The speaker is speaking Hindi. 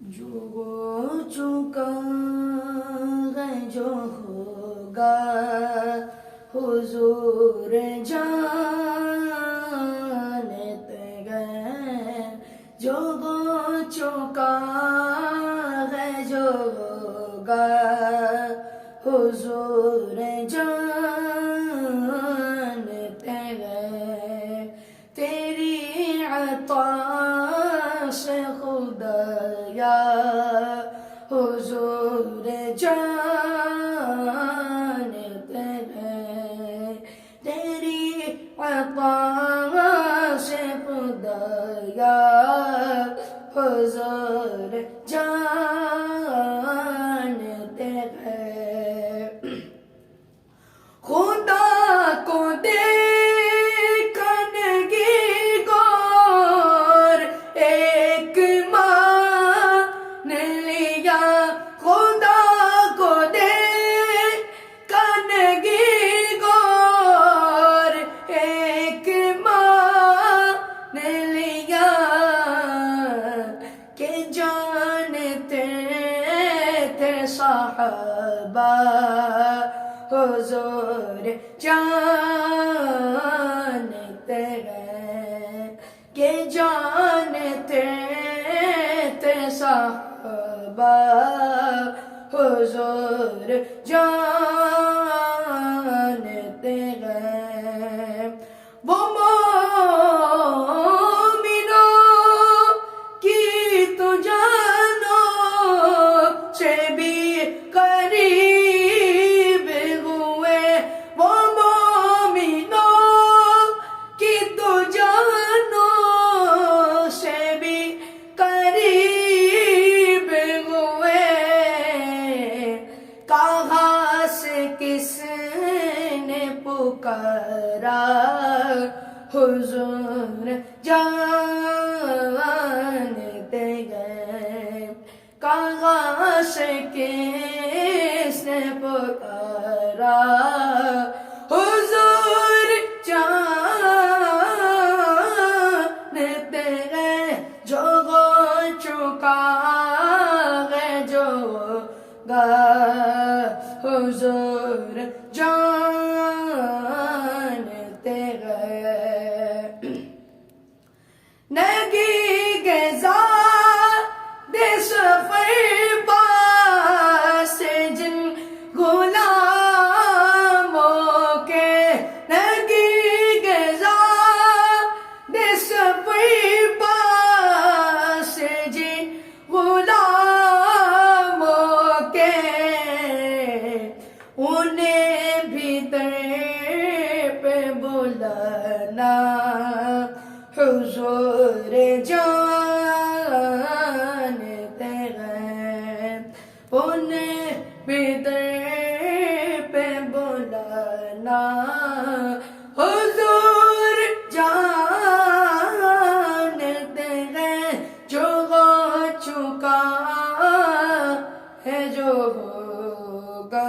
जो हो चुका है जो होगा हुजूर जानते हैं जो हो चुका है जो होगा हुजूर जानते हैं तेरी अता से खुदाया हुजूर जानते हैं तेरी अता से खुदाया हुजूर जानते हैं खुदा को देखने की गौर एक माँ ने लिया खुदा को देखने की गौर एक माँ ने लिया के जानते थे साहबा हुजूर जानते हैं के जानते थे साहबा हुजूर जानते हैं वो मोमिनों की तो जानो से भी करीब हुए वो मोमिनों की तो जानो से भी करीब हुए कहाँ से किसने पुकारा हुजूर जानते हैं कहाँ से किसने पुकारा हुजूर जानते हैं जो हो चुका है जो होगा हुजूर जानते हैं नगी गजा देश से जिन गुलामों के नगी गजा देश से जिन गुलामों के उन्हें भीतर पे बुलाना हुजूर जानते हैं उन्हें भीतर पे बुलाना हुजूर जानते हैं जो हो चुका है जो होगा